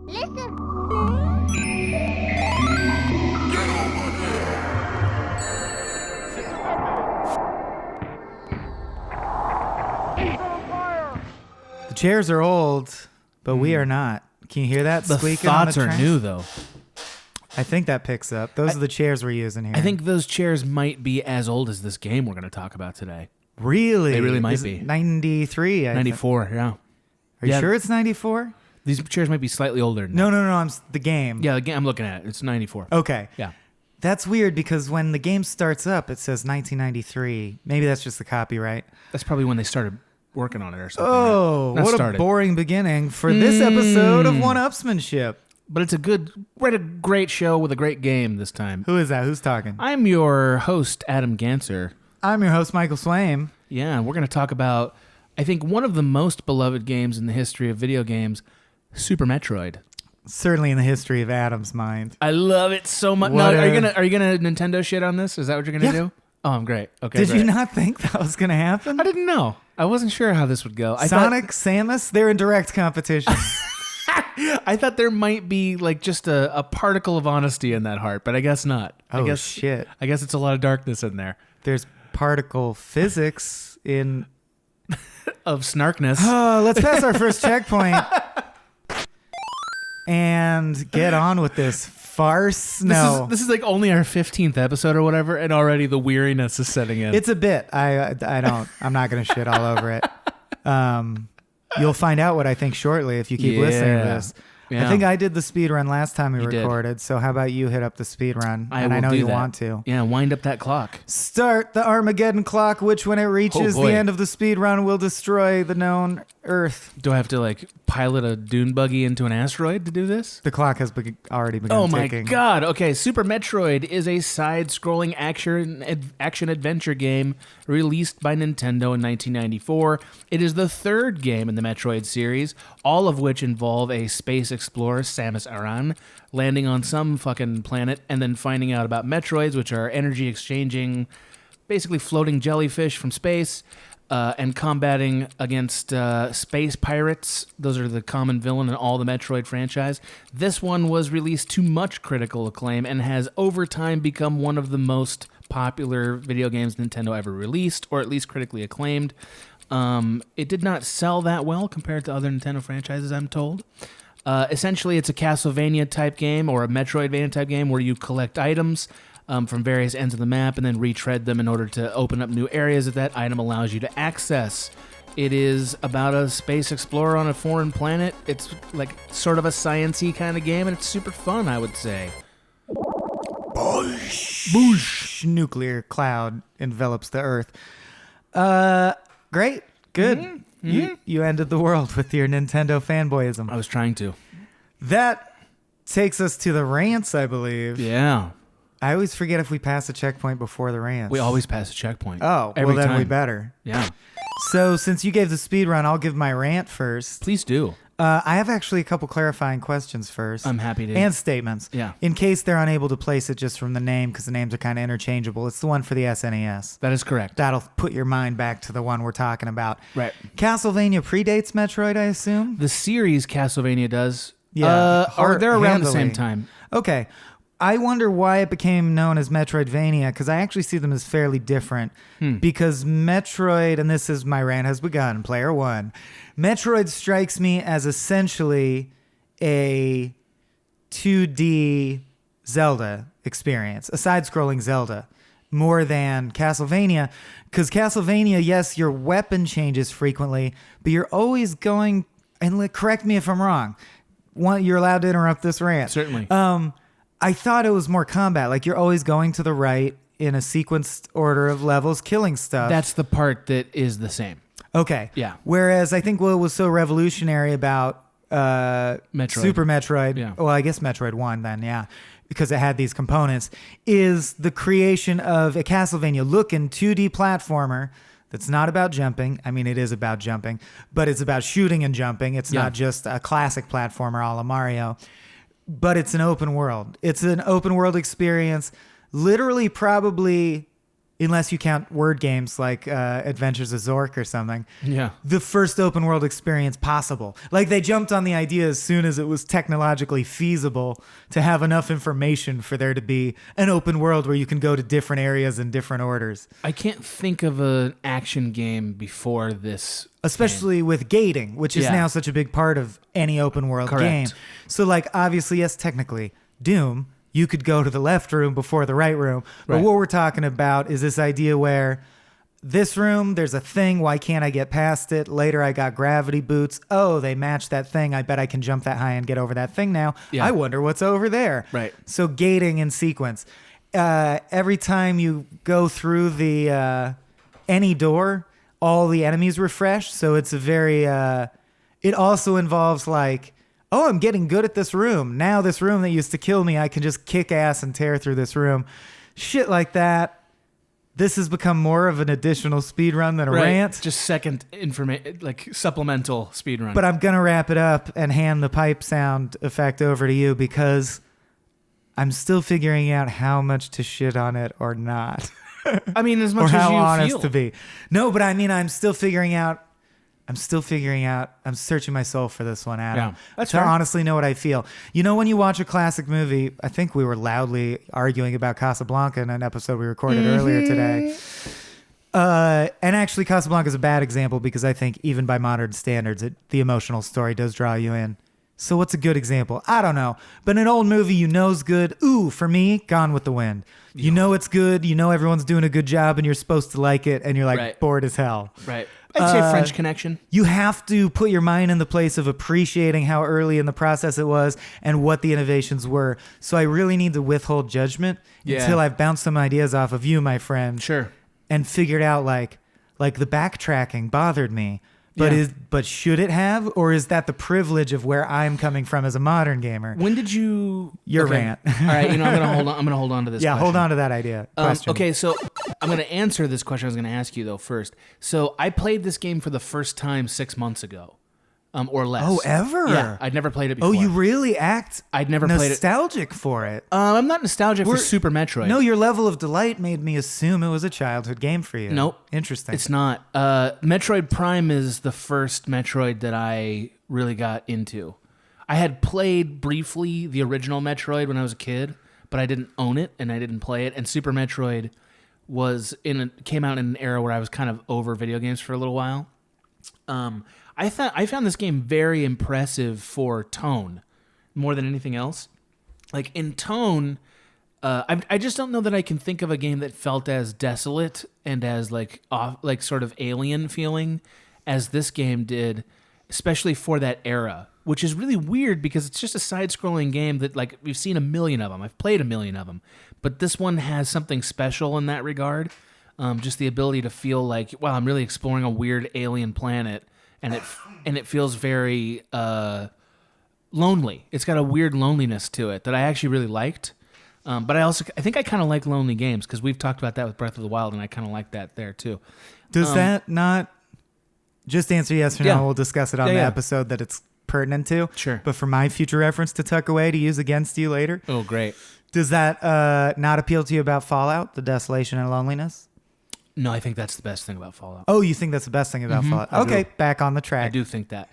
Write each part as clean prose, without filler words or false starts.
Listen. The chairs are old, but we are not. Can you hear that The squeaking on the thoughts are train? new, though. I think that picks up. Those are the chairs we're using here. I think those chairs might be as old as this game we're going to talk about today. Really? They really might Is be. it 93. 94, yeah. Are you sure it's 94? These chairs might be slightly older than No. The game. Yeah, the game I'm looking at, it's 94. Okay. Yeah. That's weird because when the game starts up, it says 1993. Maybe that's just the copyright. That's probably when they started working on it or something. Oh, right? what a boring beginning for this episode of 1Upsmanship. But it's we're at a great show with a great game this time. Who is that? Who's talking? I'm your host, Adam Ganser. I'm your host, Michael Swaim. Yeah, we're going to talk about, I think, one of the most beloved games in the history of video games, Super Metroid. Certainly in the history of Adam's mind. I love it so much. What Are you gonna Nintendo shit on this? Is that what you're gonna do? Oh, I'm great. Okay. Did great. you not think that was going to happen? I didn't know. I wasn't sure how this would go. Sonic, Samus, they're in direct competition. I thought there might be like just a particle of honesty in that heart, but I guess not. Oh, I guess, shit. I guess it's a lot of darkness in there. There's particle physics in... Of snarkness. Oh, let's pass our first checkpoint and get on with this farce. No. This is like only our 15th episode or whatever, and already the weariness is setting in. It's a bit. I'm not going to shit all over it. You'll find out what I think shortly if you keep listening to this. Yeah. I think I did the speed run last time we You did. recorded. So how about you hit up the speed run? I And I will know do you that. want to. Yeah, wind up that clock. Start the Armageddon clock, which when it reaches boy. the end of the speed run will destroy the known Earth. Do I have to like pilot a dune buggy into an asteroid to do this? The clock has already begun Oh my ticking. god. Okay, Super Metroid is a side-scrolling action-adventure game released by Nintendo in 1994. It is the third game in the Metroid series, all of which involve a space explorer, Samus Aran, landing on some fucking planet and then finding out about Metroids, which are energy-exchanging, basically floating jellyfish from space, and combating against space pirates. Those are the common villain in all the Metroid franchise. This one was released to much critical acclaim and has over time become one of the most popular video games Nintendo ever released, or at least critically acclaimed. It did not sell that well compared to other Nintendo franchises, I'm told. Essentially, it's a Castlevania type game or a Metroidvania type game where you collect items from various ends of the map and then retread them in order to open up new areas that item allows you to access. It is about a space explorer on a foreign planet. It's like sort of a science-y kind of game, and it's super fun, I would say. Boosh. Nuclear cloud envelops the Earth. Great. Good. Mm-hmm. You ended the world with your Nintendo fanboyism. I was trying to. That takes us to the rants, I believe. Yeah. I always forget if we pass a checkpoint before the rants. We always pass a checkpoint. Oh, every well then time. we better. Yeah. So since you gave the speed run, I'll give my rant first. Please do. I have actually a couple clarifying questions first. I'm happy to. And statements. Yeah. In case they're unable to place it just from the name, because the names are kind of interchangeable. It's the one for the SNES. That is correct. That'll put your mind back to the one we're talking about. Right. Castlevania predates Metroid, I assume? The series Castlevania does. Yeah. Or they're around the same handily. time. Okay. I wonder why it became known as Metroidvania, because I actually see them as fairly different. Because Metroid, and this is my rant has begun, player one, Metroid strikes me as essentially a 2D Zelda experience, a side-scrolling Zelda, more than Castlevania. Because Castlevania, yes, your weapon changes frequently, but you're always going, and correct me if I'm wrong, you're allowed to interrupt this rant. Certainly. I thought it was more combat. Like you're always going to the right in a sequenced order of levels, killing stuff. That's the part that is the same. Okay. Yeah. Whereas I think what was so revolutionary about Metroid. Super Metroid, Yeah. well, I guess Metroid 1 then, yeah, because it had these components, is the creation of a Castlevania-looking 2D platformer that's not about jumping. I mean, it is about jumping, but it's about shooting and jumping. It's not just a classic platformer a la Mario. But it's an open world. It's an open world experience. Literally, probably unless you count word games like Adventures of Zork or something, Yeah. the first open world experience possible. Like they jumped on the idea as soon as it was technologically feasible to have enough information for there to be an open world where you can go to different areas in different orders. I can't think of an action game before this. Especially with gating, which is now such a big part of any open world game. So like obviously, yes, technically, Doom, you could go to the left room before the right room. But what we're talking about is this idea where this room, there's a thing. Why can't I get past it? Later, I got gravity boots. Oh, they match that thing. I bet I can jump that high and get over that thing now. Yeah. I wonder what's over there. Right. So gating in sequence. Every time you go through the any door, all the enemies refresh. So it's a very... it also involves like... Oh, I'm getting good at this room. Now this room that used to kill me, I can just kick ass and tear through this room. Shit like that. This has become more of an additional speed run than a rant. Just second like supplemental speed run. But I'm going to wrap it up and hand the pipe sound effect over to you because I'm still figuring out how much to shit on it or not. I mean, as much or as how you honest feel. to be. No, but I mean, I'm still figuring out. I'm searching my soul for this one, Adam. Yeah, that's to fair. honestly know what I feel. You know, when you watch a classic movie, I think we were loudly arguing about Casablanca in an episode we recorded earlier today. And actually, Casablanca is a bad example because I think even by modern standards, the emotional story does draw you in. So what's a good example? I don't know. But an old movie you know's good. Ooh, for me, Gone with the Wind. You know it's good. You know everyone's doing a good job and you're supposed to like it. And you're like bored as hell. Right. I'd say French Connection. You have to put your mind in the place of appreciating how early in the process it was and what the innovations were. So I really need to withhold judgment until I've bounced some ideas off of you, my friend. Sure. And figured out like the backtracking bothered me. But should it have, or is that the privilege of where I'm coming from as a modern gamer? When did you... Your rant. All right, I'm gonna hold on to this. Yeah, question. hold on to that idea. Question. Okay, so I'm gonna answer this question I was gonna ask you though first. So I played this game for the first time 6 months ago, or less. Oh, ever? Yeah, I'd never played it before. Oh, you really act I'd never played it. nostalgic for it. I'm not nostalgic for Super Metroid. No, your level of delight made me assume it was a childhood game for you. Nope. Interesting. It's not. Metroid Prime is the first Metroid that I really got into. I had played briefly the original Metroid when I was a kid, but I didn't own it and I didn't play it. And Super Metroid came out in an era where I was kind of over video games for a little while. I found this game very impressive for tone, more than anything else. Like in tone, I just don't know that I can think of a game that felt as desolate and as like sort of alien feeling as this game did, especially for that era. Which is really weird because it's just a side-scrolling game that like we've seen a million of them. I've played a million of them, but this one has something special in that regard. Just the ability to feel like, wow, I'm really exploring a weird alien planet, and it feels very lonely. It's got a weird loneliness to it that I actually really liked. But I think I kind of like lonely games because we've talked about that with Breath of the Wild, and I kind of like that there too. Does that not just answer yes or no? We'll discuss it on the episode that it's pertinent to. Sure. But for my future reference to tuck away to use against you later. Oh, great. Does that not appeal to you about Fallout, the desolation and loneliness? No, I think that's the best thing about Fallout. Oh, you think that's the best thing about Fallout? Okay, back on the track. I do think that.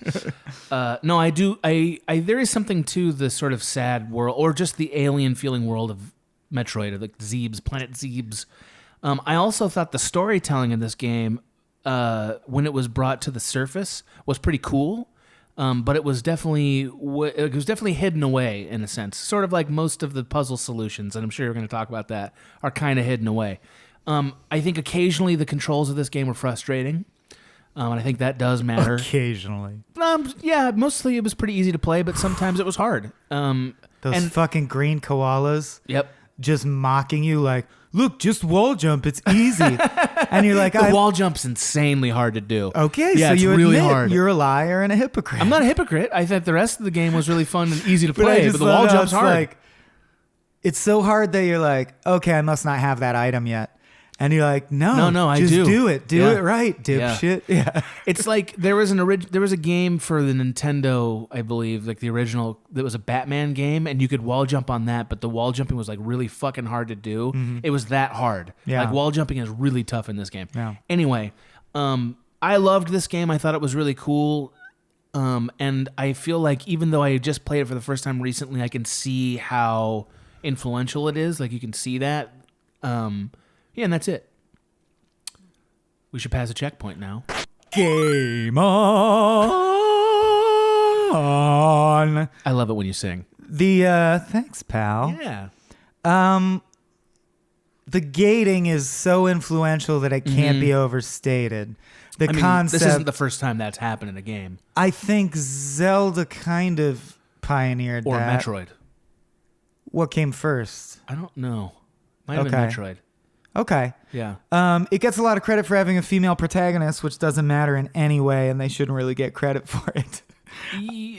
No, I do. There is something to the sort of sad world, or just the alien feeling world of Metroid, or like Zebes, Planet Zebes. I also thought the storytelling in this game, when it was brought to the surface, was pretty cool. But it was definitely hidden away in a sense, sort of like most of the puzzle solutions, and I'm sure you're going to talk about that, are kind of hidden away. I think occasionally the controls of this game were frustrating, and I think that does matter. Occasionally. Yeah, mostly it was pretty easy to play, but sometimes it was hard. Those fucking green koalas. Yep. Just mocking you like, look, just wall jump. It's easy. And you're like, the wall jump's insanely hard to do. Okay, yeah, so it's you really admit hard. You're a liar and a hypocrite. I'm not a hypocrite. I thought the rest of the game was really fun and easy to play, but the wall thought jump's hard. Like, it's so hard that you're like, okay, I must not have that item yet. And you're like, no, I just do. do it. Do it right, Yeah. dipshit. Yeah. It's like there was a game for the Nintendo, I believe, like the original, that was a Batman game, and you could wall jump on that, but the wall jumping was like really fucking hard to do. It was that hard. Yeah. Like wall jumping is really tough in this game. Yeah. Anyway, I loved this game. I thought it was really cool. And I feel like even though I just played it for the first time recently, I can see how influential it is. Like you can see that. Yeah, and that's it. We should pass a checkpoint now. Game on. I love it when you sing. Thanks, pal. Yeah. The gating is so influential that it can't be overstated. Concept. This isn't the first time that's happened in a game. I think Zelda kind of pioneered Or that. Metroid. What came first? I don't know. Might have been Okay. Metroid. Okay. Yeah. It gets a lot of credit for having a female protagonist, which doesn't matter in any way, and they shouldn't really get credit for it.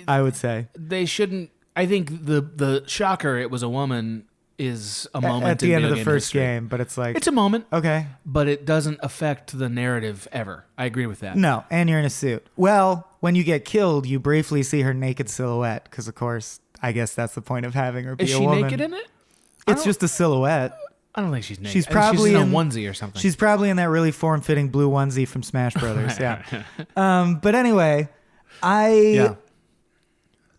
I would say. They shouldn't. I think the shocker, it was a woman, is a moment At the in end of video the game first history. game, but it's like... It's a moment, Okay. but it doesn't affect the narrative ever. I agree with that. No, and you're in a suit. Well, when you get killed, you briefly see her naked silhouette, because, of course, I guess that's the point of having her be Is a she woman. naked in it? It's just a silhouette. I don't think she's naked. She's I think probably in a in- onesie or something. She's probably in that really form-fitting blue onesie from Smash Brothers. Yeah. But anyway, yeah.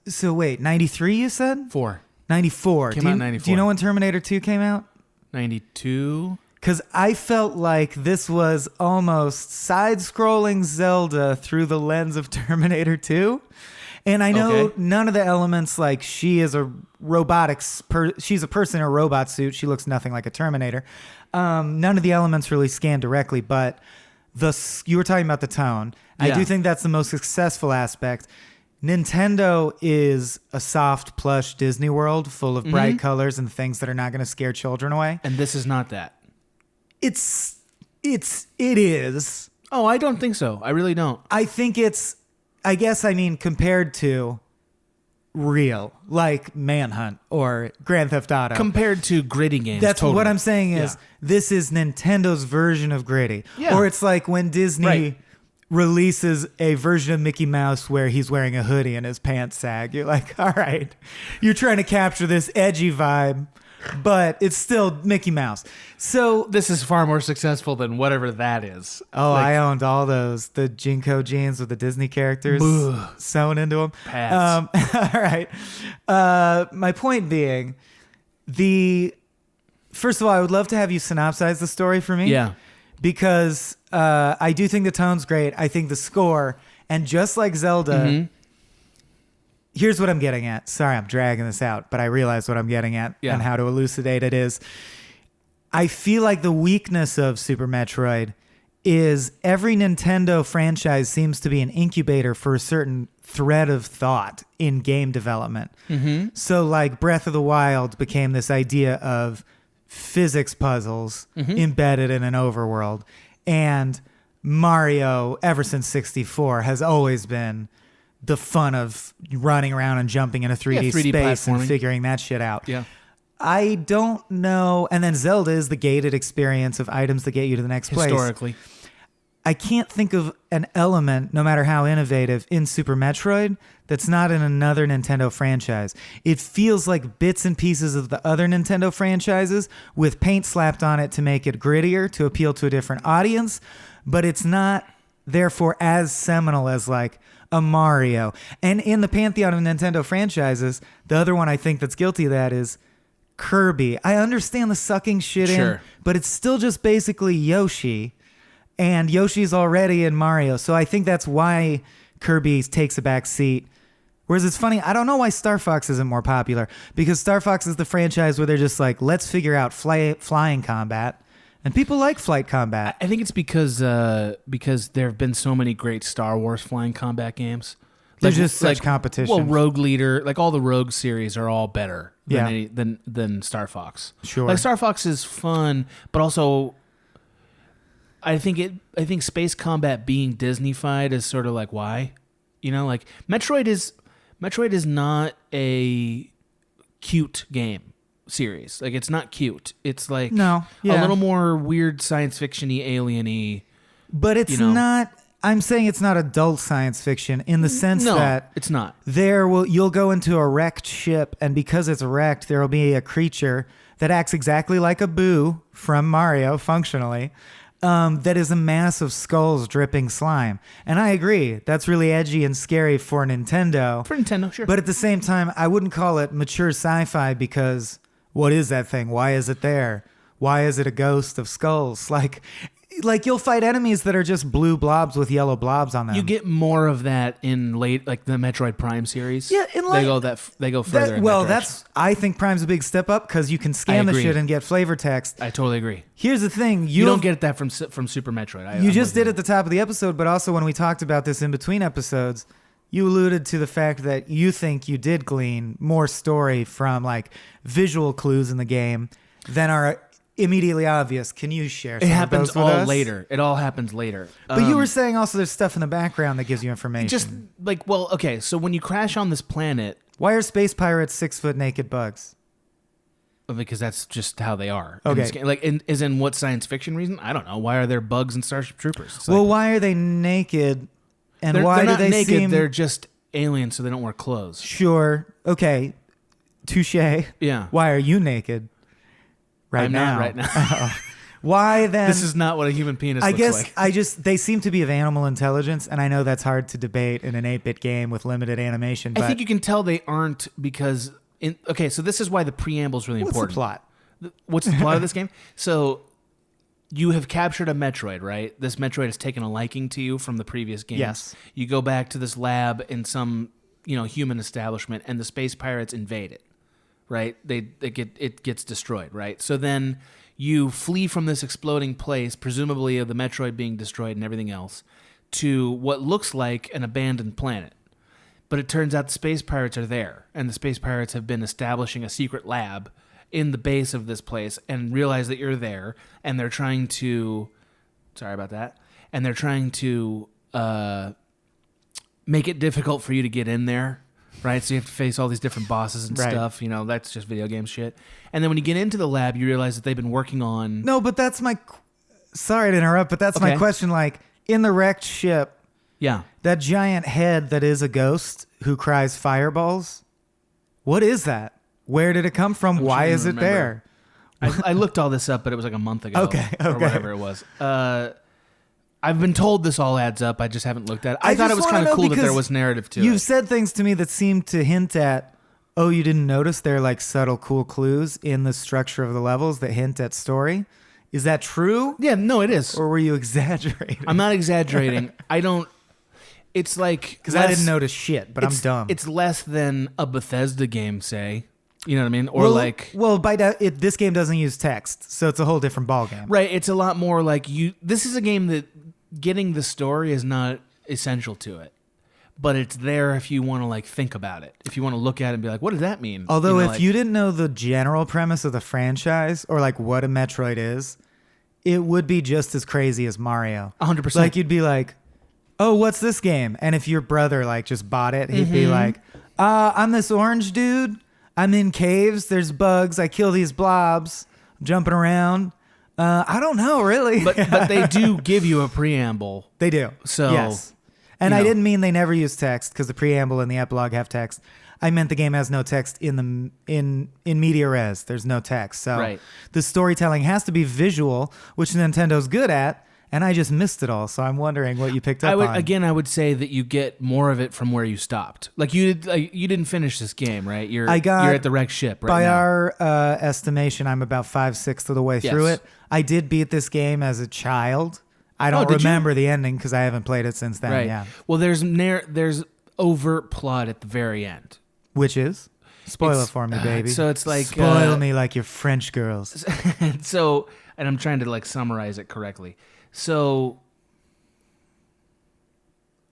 So wait, 93 you said? 4. 94. Came do out you, in 94. Do you know when Terminator 2 came out? 92. Because I felt like this was almost side-scrolling Zelda through the lens of Terminator 2. And I know Okay. none of the elements, like she is a she's a person in a robot suit. She looks nothing like a Terminator. None of the elements really scan directly, but you were talking about the tone. I Yeah. do think that's the most successful aspect. Nintendo is a soft, plush Disney World full of bright colors and things that are not going to scare children away. And this is not that. It is. Oh, I don't think so. I really don't. I think compared to real, like Manhunt or Grand Theft Auto. Compared to gritty games. That's totally. what I'm saying is this is Nintendo's version of gritty. Yeah. Or it's like when Disney Right. releases a version of Mickey Mouse where he's wearing a hoodie and his pants sag. You're like, all right, you're trying to capture this edgy vibe, but it's still Mickey Mouse. So This is far more successful than whatever that is. I owned all those, the Jinko jeans with the Disney characters sewn into them. Pass. All right. My point being, first of all, I would love to have you synopsize the story for me. Yeah. Because I do think the tone's great. I think the score, and just like Zelda, here's what I'm getting at. Sorry, I'm dragging this out, but I realize what I'm getting at and how to elucidate it is. I feel like the weakness of Super Metroid is every Nintendo franchise seems to be an incubator for a certain thread of thought in game development. So like Breath of the Wild became this idea of physics puzzles embedded in an overworld. And Mario, ever since 64, has always been the fun of running around and jumping in a 3D, 3D space and platforming. figuring that shit out. Yeah. I don't know. And then Zelda is the gated experience of items that get you to the next place. Historically. I can't think of an element, no matter how innovative, in Super Metroid that's not in another Nintendo franchise. It feels like bits and pieces of the other Nintendo franchises with paint slapped on it to make it grittier, to appeal to a different audience, but it's not, therefore, as seminal as like a Mario. And in the pantheon of Nintendo franchises, the other one I think that's guilty of that is Kirby. I understand the sucking shit in, but it's still just basically Yoshi. And Yoshi's already in Mario. So I think that's why Kirby takes a back seat. Whereas it's funny, I don't know why Star Fox isn't more popular. Because Star Fox is the franchise where they're just like, let's figure out flying combat. And people like flight combat. I think it's because there have been so many great Star Wars flying combat games. There's just such competition. Well, Rogue Leader, like all the Rogue series are all better Yeah. than Star Fox. Sure. Like Star Fox is fun, but also I think space combat being Disney-fied is sort of like why? You know, like Metroid is not a cute game. series. Like, it's not cute. It's like No, a little more weird science fiction-y, alien-y. But it's not. I'm saying it's not adult science fiction in the sense that it's not. You'll go into a wrecked ship, and because it's wrecked, there will be a creature that acts exactly like a Boo from Mario, functionally. That is a mass of skulls dripping slime. And I agree, that's really edgy and scary for Nintendo. For Nintendo, sure. But at the same time, I wouldn't call it mature sci-fi because what is that thing? Why is it there? Why is it a ghost of skulls? Like you'll fight enemies that are just blue blobs with yellow blobs on them. You get more of that in the Metroid Prime series. Yeah, they go further. I think Prime's a big step up because you can scan the shit and get flavor text. I totally agree. Here's the thing: you don't get that from Super Metroid. You just did at the top of the episode, but also when we talked about this in between episodes, you alluded to the fact that you think you did glean more story from like visual clues in the game than are immediately obvious. Can you share some It happens of those with all us? later. It all happens later. But you were saying also there's stuff in the background that gives you information. Just like, well, okay, so when you crash on this planet... Why are space pirates 6-foot naked bugs? Because that's just how they are. Okay. Is in what science fiction reason? I don't know. Why are there bugs in Starship Troopers? It's why are they naked? And why they're do not they naked, seem... They're just aliens, so they don't wear clothes. Sure. Okay. Touche. Yeah. Why are you naked? I'm not right now. Why then? This is not what a human penis looks like. They seem to be of animal intelligence, and I know that's hard to debate in an 8-bit game with limited animation. But I think you can tell they aren't because... so this is why the preamble is really important. What's the plot? What's the plot of this game? So you have captured a Metroid, right? This Metroid has taken a liking to you from the previous games. Yes. You go back to this lab in some human establishment, and the space pirates invade it. Right? It gets destroyed, right? So then you flee from this exploding place, presumably of the Metroid being destroyed and everything else, to what looks like an abandoned planet. But it turns out the space pirates are there, and the space pirates have been establishing a secret lab in the base of this place and realize that you're there, and they're trying to... Sorry about that. And they're trying to make it difficult for you to get in there. Right, so you have to face all these different bosses and stuff. That's just video game shit. And then when you get into the lab, you realize that they've been working on... No, but that's my... Sorry to interrupt, but that's my question. Like, in the wrecked ship, that giant head that is a ghost who cries fireballs, what is that? Where did it come from? Why is it there? I looked all this up, but it was like a month ago. Okay. Or whatever it was. I've been told this all adds up. I just haven't looked at it. I thought it was kind of cool that there was narrative to it. You've said things to me that seem to hint at, you didn't notice there are like subtle, cool clues in the structure of the levels that hint at story. Is that true? Yeah, no, it is. Or were you exaggerating? I'm not exaggerating. I don't... It's like... Because I didn't notice shit, but I'm dumb. It's less than a Bethesda game, say. You know what I mean? Or this game doesn't use text, so it's a whole different ballgame. Right. It's a lot more like this is a game that getting the story is not essential to it, but it's there if you want to like think about it. If you want to look at it and be like, what does that mean? Although if you didn't know the general premise of the franchise or like what a Metroid is, it would be just as crazy as Mario. 100%. Like you'd be like, oh, what's this game? And if your brother like just bought it, he'd be like, I'm this orange dude. I'm in caves. There's bugs. I kill these blobs. I'm jumping around. I don't know, really. But they do give you a preamble. They do. So yes. And I didn't mean they never use text because the preamble and the epilogue have text. I meant the game has no text in media res. There's no text. So the storytelling has to be visual, which Nintendo's good at. And I just missed it all, so I'm wondering what you picked up on. Again, I would say that you get more of it from where you stopped. Like you didn't finish this game, right? You're at the wrecked ship right by now. Our estimation, I'm about 5/6 of the way through it. I did beat this game as a child. I don't remember the ending because I haven't played it since then. Right. Yeah. Well, there's overt plot at the very end, which is spoil it for me, baby. So it's like spoil me like your French girls. So, and I'm trying to like summarize it correctly. So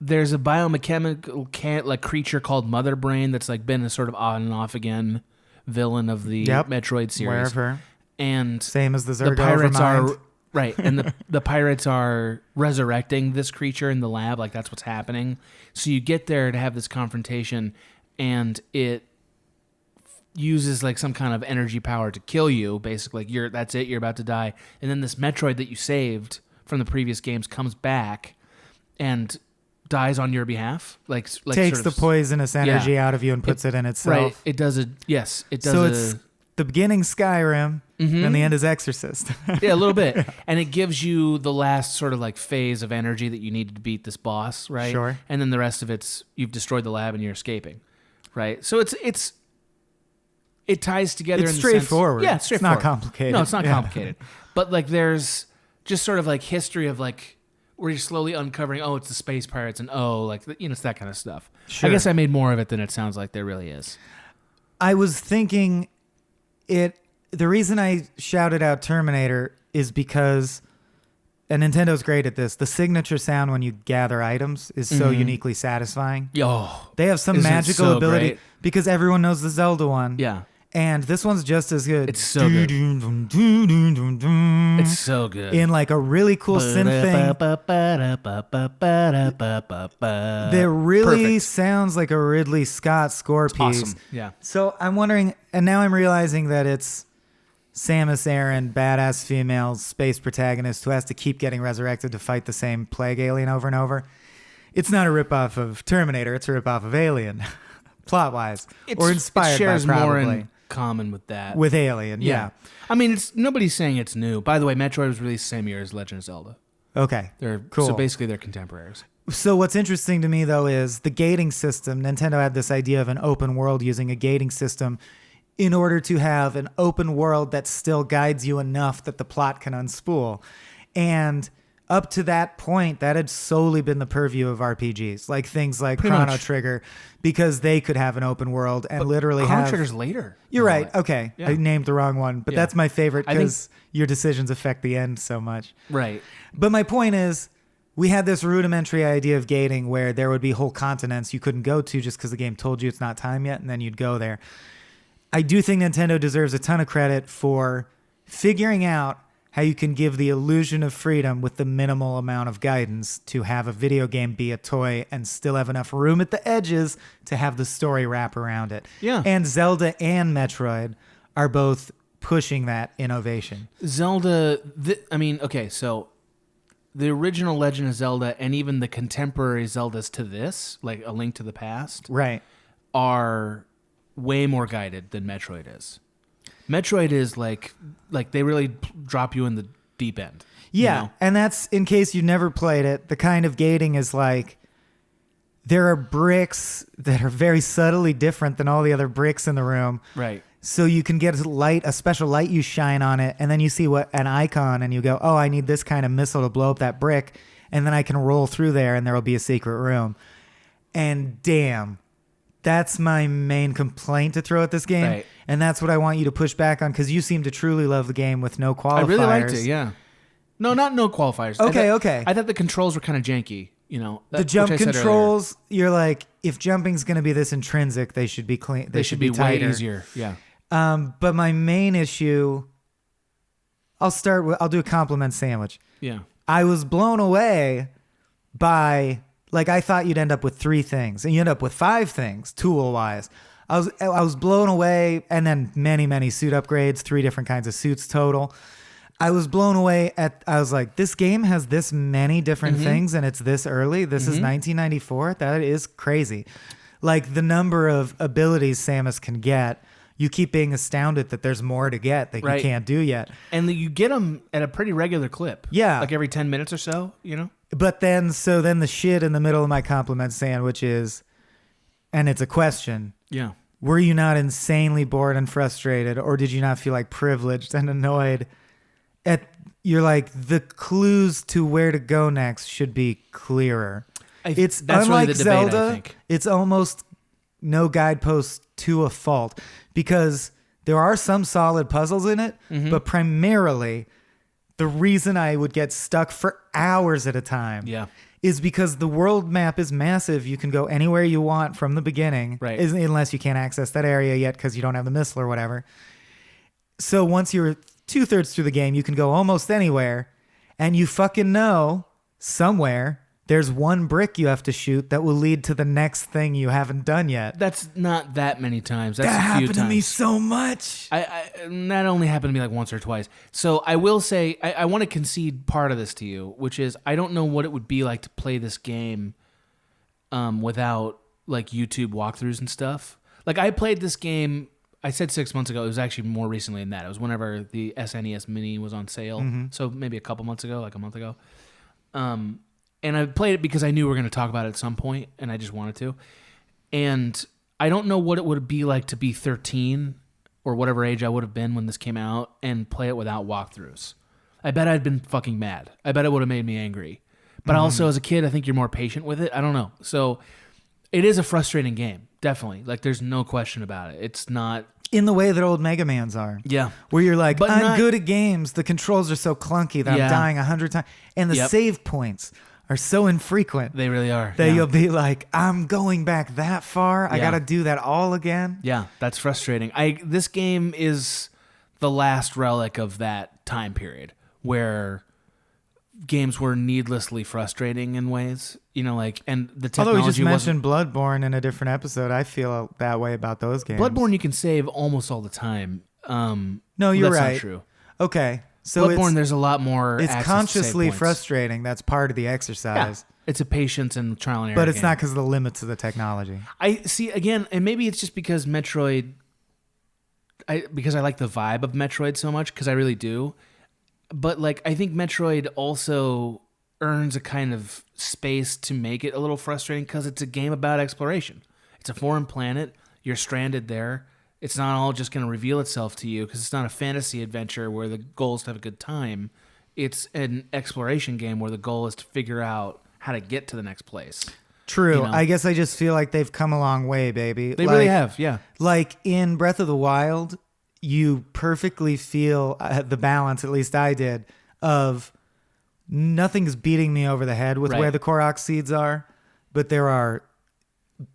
there's a biomechanical creature called Mother Brain that's like been a sort of on and off again villain of the Metroid series. Aware of her. And same as the Zergo pirates Overmind. are right, and the pirates are resurrecting this creature in the lab, like that's what's happening. So you get there to have this confrontation, and uses like some kind of energy power to kill you. Basically, like that's it. You're about to die, and then this Metroid that you saved from the previous games comes back and dies on your behalf. Like takes sort of, the poisonous energy out of you and puts it in itself. Right. It does a yes. It does. So it's the beginning Skyrim and the end is Exorcist. Yeah, a little bit. And it gives you the last sort of like phase of energy that you need to beat this boss, right? Sure. And then the rest of it's you've destroyed the lab and you're escaping, right? So it ties together. It's in the straightforward. Sense, yeah, it's straightforward. It's not complicated. No, it's not complicated. But like there's just sort of like history of like where you're slowly uncovering, oh, it's the space pirates and like, it's that kind of stuff. Sure. I guess I made more of it than it sounds like there really is. I was thinking the reason I shouted out Terminator is because, and Nintendo's great at this, the signature sound when you gather items is so uniquely satisfying. They have some magical so ability great? because everyone knows the Zelda one. Yeah. And this one's just as good. It's so good. It's so good. In like a really cool synth thing. That really Perfect. sounds like a Ridley Scott score piece. Awesome. Yeah. So I'm wondering, and now I'm realizing that it's Samus Aran, badass female space protagonist who has to keep getting resurrected to fight the same plague alien over and over. It's not a ripoff of Terminator, it's a ripoff of Alien, plot-wise. Or inspired it shares by more probably. in common with that. With Alien, yeah. I mean, nobody's saying it's new. By the way, Metroid was released the same year as Legend of Zelda. Okay, They're cool. So basically they're contemporaries. So what's interesting to me, though, is the gating system. Nintendo had this idea of an open world using a gating system in order to have an open world that still guides you enough that the plot can unspool. And up to that point, that had solely been the purview of RPGs, like things like Pretty Chrono much. Trigger, because they could have an open world and literally Chrono have... Trigger's later. You're right. Okay. Yeah. I named the wrong one, but Yeah. that's my favorite I think- because your decisions affect the end so much. Right. But my point is, we had this rudimentary idea of gating where there would be whole continents you couldn't go to just because the game told you it's not time yet, and then you'd go there. I do think Nintendo deserves a ton of credit for figuring out how you can give the illusion of freedom with the minimal amount of guidance to have a video game be a toy and still have enough room at the edges to have the story wrap around it. Yeah. And Zelda and Metroid are both pushing that innovation. Zelda, okay, so the original Legend of Zelda and even the contemporary Zeldas to this, like A Link to the Past, Right. are way more guided than Metroid is. Metroid is like they really drop you in the deep end. Yeah, you know? and that's in case you never played it. The kind of gating is like there are bricks that are very subtly different than all the other bricks in the room. Right. So you can get a special light you shine on it, and then you see an icon, and you go, oh, I need this kind of missile to blow up that brick, and then I can roll through there, and there will be a secret room. And damn, that's my main complaint to throw at this game. Right. And that's what I want you to push back on, because you seem to truly love the game with no qualifiers. I really liked it, yeah. No, not no qualifiers. Okay. I thought the controls were kind of janky, you know. The jump controls, you're like, if jumping's going to be this intrinsic, they should be clean. They should be tighter. way easier, yeah. But my main issue, I'll do a compliment sandwich. Yeah. I was blown away by, like, I thought you'd end up with 3 things, and you end up with 5 things, tool-wise. I was blown away, and then many suit upgrades, 3 different kinds of suits total. I was blown away I was like, this game has this many different things, and it's this early. This is 1994. That is crazy. Like, the number of abilities Samus can get, you keep being astounded that there's more to get that you can't do yet. And you get them at a pretty regular clip. Yeah. Like every 10 minutes or so, you know? But then the shit in the middle of my compliment sandwich is, and it's a question. Yeah. Were you not insanely bored and frustrated, or did you not feel like privileged and annoyed you're like, the clues to where to go next should be clearer. It's that's unlike really the debate, Zelda. I think. It's almost no guidepost to a fault, because there are some solid puzzles in it, but primarily the reason I would get stuck for hours at a time is because the world map is massive. You can go anywhere you want from the beginning, right? Unless you can't access that area yet because you don't have the missile or whatever. So once you're 2/3 through the game, you can go almost anywhere, and you fucking know somewhere there's one brick you have to shoot that will lead to the next thing you haven't done yet. That's not that many times. That's That a few happened times. to me so much. That only happened to me like once or twice. So I will say, I want to concede part of this to you, which is I don't know what it would be like to play this game without like YouTube walkthroughs and stuff. Like I played this game, I said 6 months ago. It was actually more recently than that. It was whenever the SNES Mini was on sale. So maybe a couple months ago, like a month ago. And I played it because I knew we were going to talk about it at some point, and I just wanted to. And I don't know what it would be like to be 13 or whatever age I would have been when this came out and play it without walkthroughs. I bet I'd been fucking mad. I bet it would have made me angry. But also as a kid, I think you're more patient with it. I don't know. So it is a frustrating game, definitely. Like there's no question about it. It's not... In the way that old Mega Mans are. Yeah. Where you're like, But I'm not- good at games. The controls are so clunky that Yeah. I'm dying 100 times. And the Yep. save points are so infrequent They really are. that yeah. you'll be like, I'm going back that far. I Yeah. got to do that all again. Yeah, that's frustrating. This game is the last relic of that time period where games were needlessly frustrating in ways, you know, like, and the Although technology we just wasn't... mentioned Bloodborne in a different episode, I feel that way about those games. Bloodborne you can save almost all the time. No, you're that's right. Not true. Okay. So Bloodborne, there's a lot more it's access to save consciously points. frustrating. That's part of the Yeah, exercise. it's a patience and trial and error But it's game. not because of the limits of the technology. I see, again, and maybe it's just because Metroid... because I like the vibe of Metroid so much, because I really do. But like, I think Metroid also earns a kind of space to make it a little frustrating because it's a game about exploration. It's a foreign planet. You're stranded there. It's not all just going to reveal itself to you because it's not a fantasy adventure where the goal is to have a good time. It's an exploration game where the goal is to figure out how to get to the next place. True. You know? I guess I just feel like they've come a long way, baby. They really have, yeah. Like in Breath of the Wild, you perfectly feel the balance, at least I did, of nothing's beating me over the head with Right. where the Korok seeds are, but there are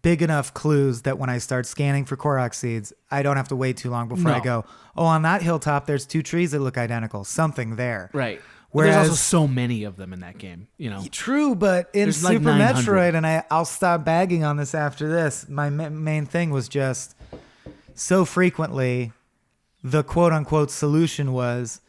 big enough clues that when I start scanning for Korok seeds, I don't have to wait too long before I No. go, oh, on that hilltop, there's 2 trees that look identical. Something there. Right. Whereas, There's also so many of them in that game, you know. True, but in There's like Super 900. Metroid, and I'll stop bagging on this after this, my main thing was just so frequently the quote-unquote solution was,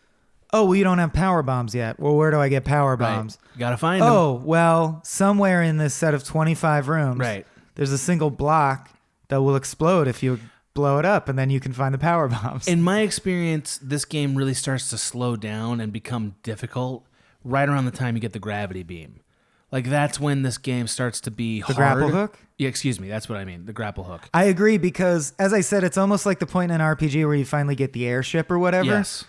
oh, well, you don't have power bombs yet. Well, where do I get power bombs? Right. You got to find them. Oh, well, somewhere in this set of 25 rooms, Right. there's a single block that will explode if you blow it up, and then you can find the power bombs. In my experience, this game really starts to slow down and become difficult right around the time you get the gravity beam. Like, that's when this game starts to be hard. The grapple hook? Yeah, excuse me. That's what I mean. The grapple hook. I agree because, as I said, it's almost like the point in an RPG where you finally get the airship or whatever. Yes.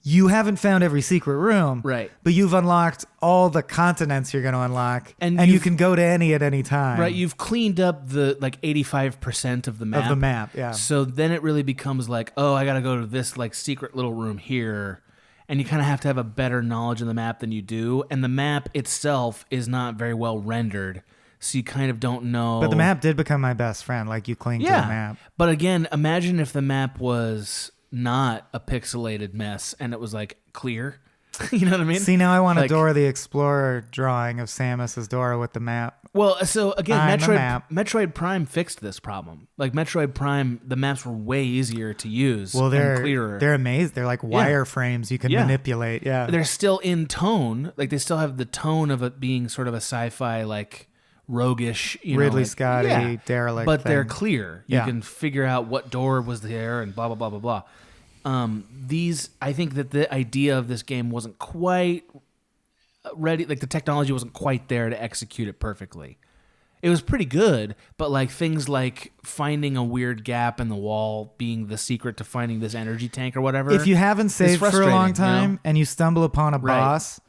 You haven't found every secret room, Right. but you've unlocked all the continents you're going to unlock, And you you've- can go to any at any time. Right. You've cleaned up the, 85% of the map. Of the map, yeah. So then it really becomes like, oh, I got to go to this, secret little room here. And you kind of have to have a better knowledge of the map than you do. And the map itself is not very well rendered. So you kind of don't know. But the map did become my best friend. Like, you cling to the map. But again, imagine if the map was not a pixelated mess and it was clear. You know what I mean? See, now I want a Like- Dora the Explorer drawing of Samus as Dora with the map. Well, so again, I'm a map. Metroid Prime fixed this problem. Metroid Prime, the maps were way easier to use Well, and clearer. they're amazing. They're like wireframes you can Yeah. manipulate. Yeah. They're still in tone. They still have the tone of it being sort of a sci-fi, roguish, Ridley Scotty, derelict But they're thing. clear. You Yeah. can figure out what door was there and blah, blah, blah, blah, blah. I think that the idea of this game wasn't quite ready. The technology wasn't quite there to execute it perfectly. It was pretty good, but things like finding a weird gap in the wall being the secret to finding this energy tank or whatever. If you haven't saved for a frustrating, long you time know? and you stumble upon a Right. boss,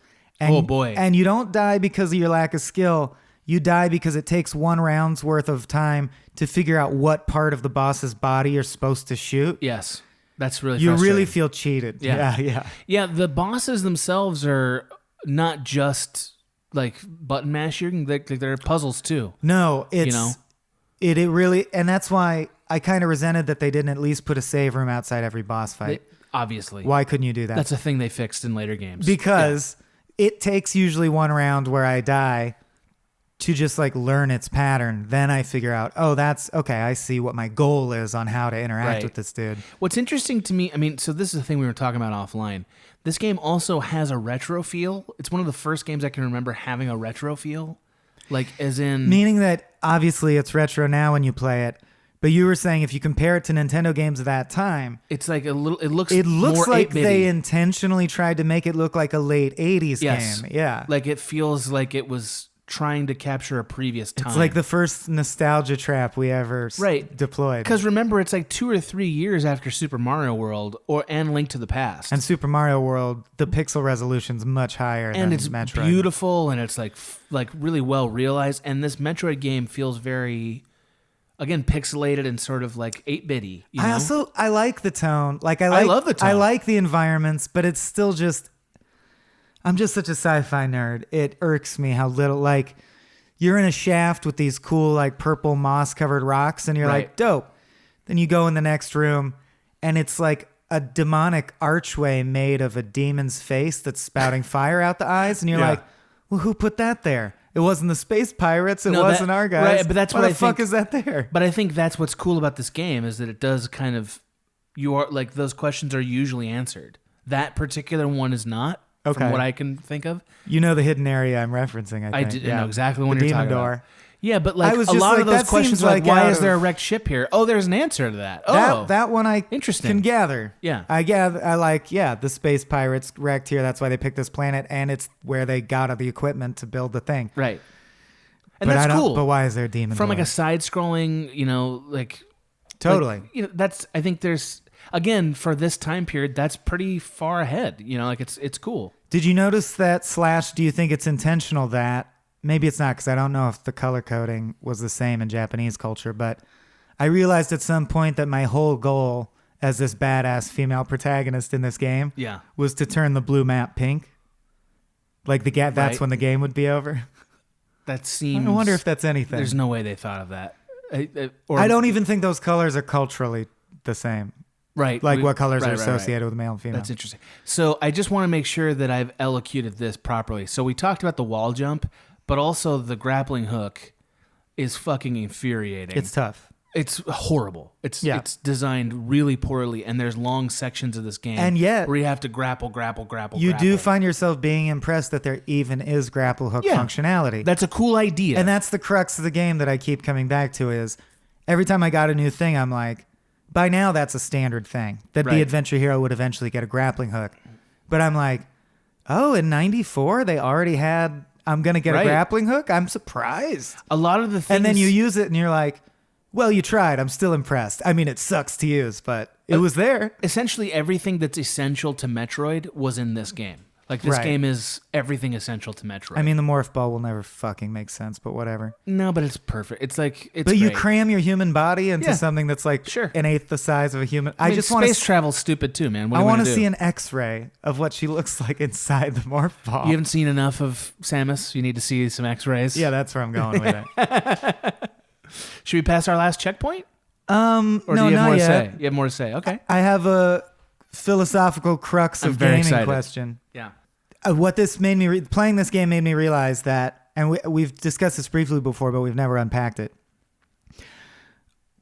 and, Oh, boy. and you don't die because of your lack of skill, you die because it takes 1 round's worth of time to figure out what part of the boss's body you're supposed to shoot. Yes, that's really You frustrating. really feel cheated. Yeah. Yeah. Yeah, the bosses themselves are not just button mashing. They're puzzles too. No, it's know? it really, and that's why I kind of resented that they didn't at least put a save room outside every boss fight. Obviously, Why couldn't you do that? that's a thing they fixed in later games. Because it takes usually 1 round where I die to just like learn its pattern. Then I figure out, oh, that's okay. I see what my goal is on how to interact with this dude. What's interesting to me, I mean, so this is the thing we were talking about offline. This game also has a retro feel. It's one of the first games I can remember having a retro feel. Like, as in... Meaning that obviously it's retro now when you play it, but you were saying if you compare it to Nintendo games of that time... It's like a little... It looks more like 8-bitty. they intentionally tried to make it look like a late 80s game. Yeah. Like, it feels like it was trying to capture a previous time. It's like the first nostalgia trap we ever deployed. Because remember, it's like 2 or 3 years after Super Mario World and Link to the Past. And Super Mario World, the pixel resolution's much higher than Metroid. And it's beautiful, and it's like really well realized. And this Metroid game feels very, again, pixelated and sort of like 8-bitty. You know? I like the tone. I love the tone. I like the environments, but it's still just... I'm just such a sci-fi nerd. It irks me how little, like, you're in a shaft with these cool, like, purple moss-covered rocks, and you're like, dope. Then you go in the next room, and it's like a demonic archway made of a demon's face that's spouting fire out the eyes, and you're like, well, who put that there? It wasn't the space pirates. It wasn't our guys. Right, but that's Why what the fuck is that there? But I think that's what's cool about this game is that it does kind of, you are like, those questions are usually answered. That particular one is not. From what I can think of. You know the hidden area I'm referencing, I think. I did know exactly what you're talking door. about. Yeah, but like a lot of those questions like why is there a wrecked ship here? Oh, there's an answer to that. That one I can gather. Yeah. The space pirates wrecked here. That's why they picked this planet, and it's where they got the equipment to build the thing. Right. And that's cool. But why is there a demon From door? like a side-scrolling, Totally. That's, I think there's, again, for this time period, that's pretty far ahead. It's cool. Did you notice that / do you think it's intentional that, maybe it's not because I don't know if the color coding was the same in Japanese culture, but I realized at some point that my whole goal as this badass female protagonist in this game was to turn the blue map pink. Like that's when the game would be over. That seems... I wonder if that's anything. There's no way they thought of that. I don't even think those colors are culturally the same. Right. Like what colors are associated with male and female. That's interesting. So I just want to make sure that I've elocuted this properly. So we talked about the wall jump, but also the grappling hook is fucking infuriating. It's tough. It's horrible. It's designed really poorly, and there's long sections of this game and yet, where you have to grapple. You do find yourself being impressed that there even is grapple hook functionality. That's a cool idea. And that's the crux of the game that I keep coming back to is every time I got a new thing, I'm like, by now that's a standard thing, that the adventure hero would eventually get a grappling hook. But I'm like, oh, in 94, they already had, I'm going to get a grappling hook? I'm surprised. A lot of the things... And then you use it and you're like, well, you tried. I'm still impressed. I mean, it sucks to use, but it was there. Essentially, everything that's essential to Metroid was in this game. Like, this game is everything essential to Metroid. I mean, the Morph Ball will never fucking make sense, but whatever. No, but it's perfect. It's like, it's But great. you cram your human body into something that's like an eighth the size of a human. I just want space travel's stupid too, man. What I want to see an X-ray of what she looks like inside the Morph Ball. You haven't seen enough of Samus. You need to see some X-rays. Yeah, that's where I'm going with it. Should we pass our last checkpoint? Or do you have more to say? You have more to say. Okay. I have a philosophical crux of gaming question. Yeah. What this made me playing this game made me realize that, and we've discussed this briefly before, but we've never unpacked it.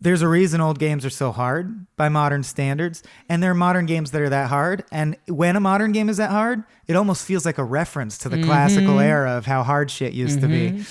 There's a reason old games are so hard by modern standards, and there are modern games that are that hard. And when a modern game is that hard, it almost feels like a reference to the classical era of how hard shit used to be.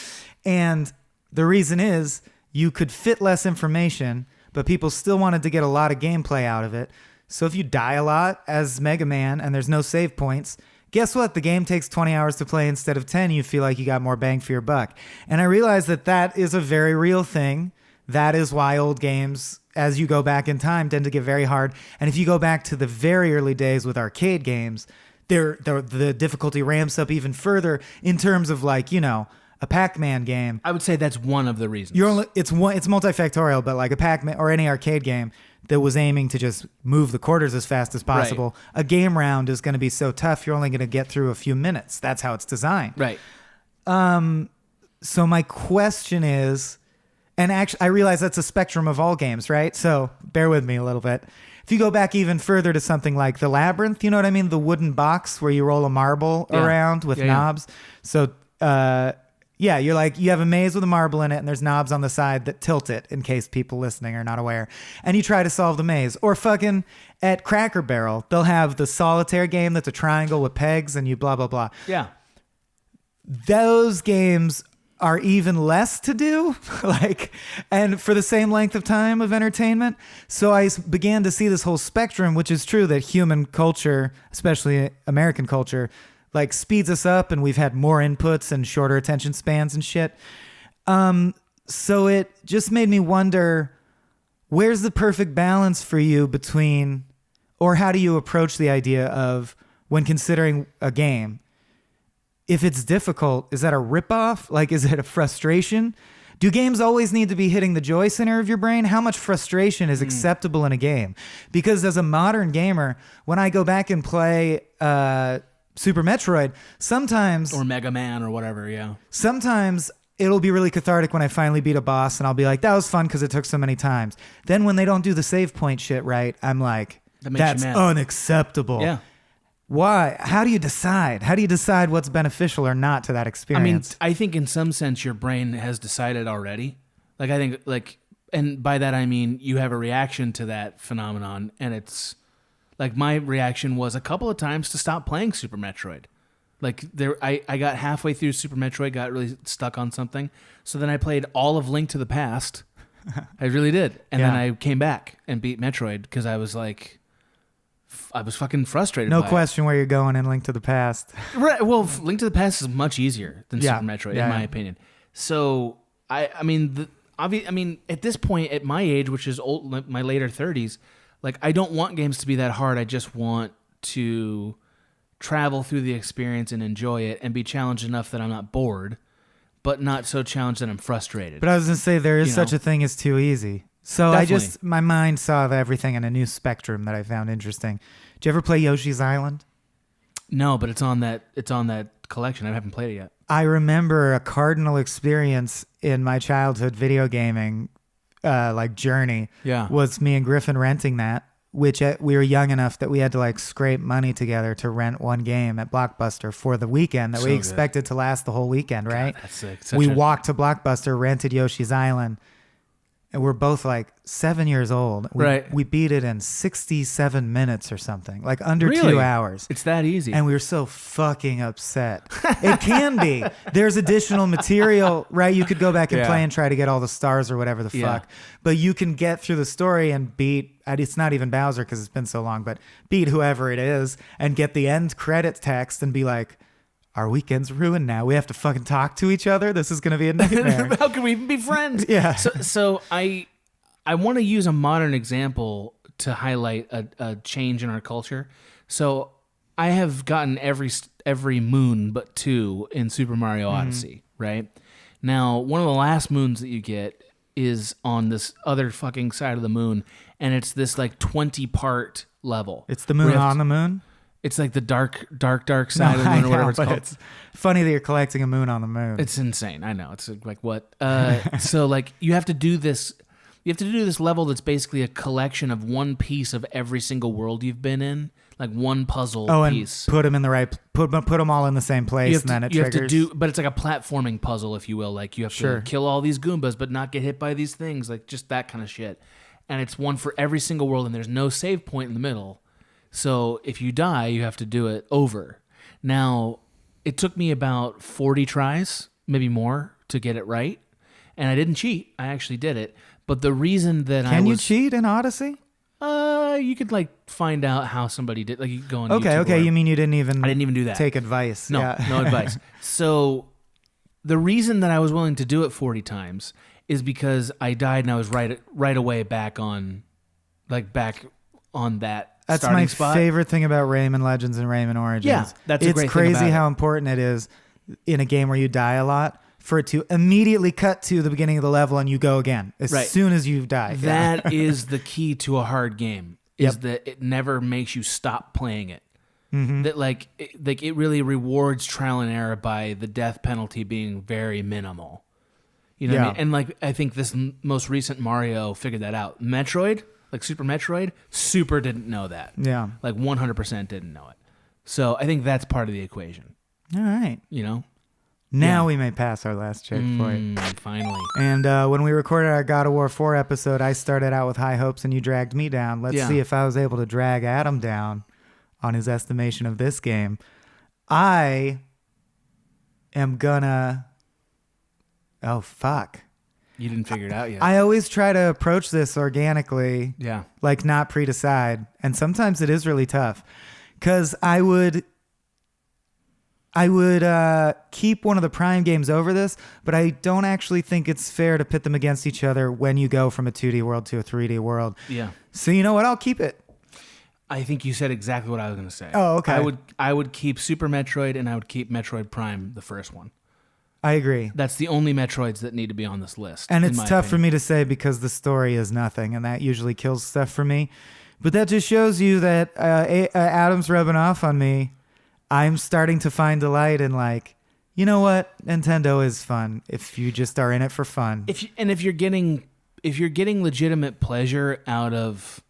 And the reason is you could fit less information, but people still wanted to get a lot of gameplay out of it. So if you die a lot as Mega Man and there's no save points, guess what? The game takes 20 hours to play instead of 10. You feel like you got more bang for your buck. And I realized that that is a very real thing. That is why old games, as you go back in time, tend to get very hard. And if you go back to the very early days with arcade games, the difficulty ramps up even further in terms of like, you know, a Pac-Man game. I would say that's one of the reasons. It's multifactorial, but like a Pac-Man or any arcade game that was aiming to just move the quarters as fast as possible, a game round is going to be so tough, you're only going to get through a few minutes. That's how it's designed. Right. So my question is, and actually I realize that's a spectrum of all games, right? So bear with me a little bit. If you go back even further to something like the Labyrinth, you know what I mean? The wooden box where you roll a marble around with knobs. So Yeah, you're like, you have a maze with a marble in it, and there's knobs on the side that tilt it in case people listening are not aware. And you try to solve the maze. Or fucking at Cracker Barrel, they'll have the solitaire game that's a triangle with pegs and you blah, blah, blah. Yeah. Those games are even less to do, and for the same length of time of entertainment. So I began to see this whole spectrum, which is true that human culture, especially American culture, like speeds us up, and we've had more inputs and shorter attention spans and shit. So it just made me wonder, where's the perfect balance for you between, or how do you approach the idea of when considering a game? If it's difficult, is that a ripoff? Like, is it a frustration? Do games always need to be hitting the joy center of your brain? How much frustration is acceptable in a game? Because as a modern gamer, when I go back and play Super Metroid, sometimes... Or Mega Man or whatever, yeah. Sometimes it'll be really cathartic when I finally beat a boss, and I'll be like, that was fun because it took so many times. Then when they don't do the save point shit right, I'm like, that's unacceptable. Yeah. Why? How do you decide? How do you decide what's beneficial or not to that experience? I think in some sense your brain has decided already. Like, I think, like, and by that I mean you have a reaction to that phenomenon, and it's like my reaction was a couple of times to stop playing Super Metroid. Like, I got halfway through Super Metroid, got really stuck on something, so then I played all of Link to the Past. I really did, and then I came back and beat Metroid because I was like, I was fucking frustrated. No question where you're going in Link to the Past. Right. Well, Link to the Past is much easier than Super Metroid, in my opinion. So I mean, at this point, at my age, which is old, my later 30s, like, I don't want games to be that hard. I just want to travel through the experience and enjoy it and be challenged enough that I'm not bored, but not so challenged that I'm frustrated. But I was gonna say there is such a thing as too easy. So definitely. My mind saw everything in a new spectrum that I found interesting. Did you ever play Yoshi's Island? No, but it's on that collection. I haven't played it yet. I remember a cardinal experience in my childhood video gaming, journey. Yeah. Was me and Griffin renting that, which we were young enough that we had to like scrape money together to rent one game at Blockbuster for the weekend that we expected to last the whole weekend, right? God, that's sick. We walked to Blockbuster, rented Yoshi's Island. And we're both like 7 years old. We beat it in 67 minutes or something, like under 2 hours. It's that easy. And we were so fucking upset. It can be. There's additional material, right? You could go back and play and try to get all the stars or whatever the fuck. But you can get through the story and beat, it's not even Bowser because it's been so long, but beat whoever it is and get the end credit text and be like, our weekend's ruined now. We have to fucking talk to each other. This is going to be a nightmare. How can we even be friends? Yeah. So I want to use a modern example to highlight a change in our culture. So I have gotten every moon but 2 in Super Mario Odyssey, right? Now, one of the last moons that you get is on this other fucking side of the moon, and it's this like 20-part level. It's the moon on the moon? It's like the dark side of the moon or whatever it's called. It's funny that you're collecting a moon on the moon. It's insane. I know. It's like what? So like you have to do this level that's basically a collection of one piece of every single world you've been in, like one puzzle piece. And put them in the right. Put them all in the same place, and then it triggers. Have to do, but it's like a platforming puzzle, if you will. Like you have to kill all these Goombas, but not get hit by these things, like just that kind of shit. And it's one for every single world, and there's no save point in the middle. So if you die, you have to do it over. Now, it took me about 40 tries, maybe more, to get it right. And I didn't cheat. I actually did it. But the reason that Can you cheat in Odyssey? You could like find out how somebody did. Like you could go on YouTube. Okay. You mean you didn't even? I didn't even do that. Take advice. No, no advice. So the reason that I was willing to do it 40 times is because I died and I was right away back on that. That's my favorite thing about Rayman Legends and Rayman Origins. Yeah, that's a great thing about it. It's crazy how important it is in a game where you die a lot for it to immediately cut to the beginning of the level and you go again as soon as you die. That is the key to a hard game, is that it never makes you stop playing it. Mm-hmm. That it really rewards trial and error by the death penalty being very minimal. You know what I mean? And like I think this most recent Mario figured that out. Metroid, like Super Metroid, super didn't know that. Yeah. Like 100% didn't know it. So I think that's part of the equation. All right. You know? Now we may pass our last checkpoint. Finally. And when we recorded our God of War 4 episode, I started out with high hopes and you dragged me down. Let's see if I was able to drag Adam down on his estimation of this game. I am gonna... Oh, fuck. You didn't figure it out yet. I always try to approach this organically. Yeah. Like not pre-decide. And sometimes it is really tough. Because I would keep one of the Prime games over this, but I don't actually think it's fair to pit them against each other when you go from a 2D world to a 3D world. Yeah. So you know what? I'll keep it. I think you said exactly what I was going to say. Oh, okay. I would keep Super Metroid and I would keep Metroid Prime, the first one. I agree. That's the only Metroids that need to be on this list. And it's tough for me to say because the story is nothing, and that usually kills stuff for me. But that just shows you that Adam's rubbing off on me. I'm starting to find delight in, like, you know what? Nintendo is fun if you just are in it for fun. If you're getting legitimate pleasure out of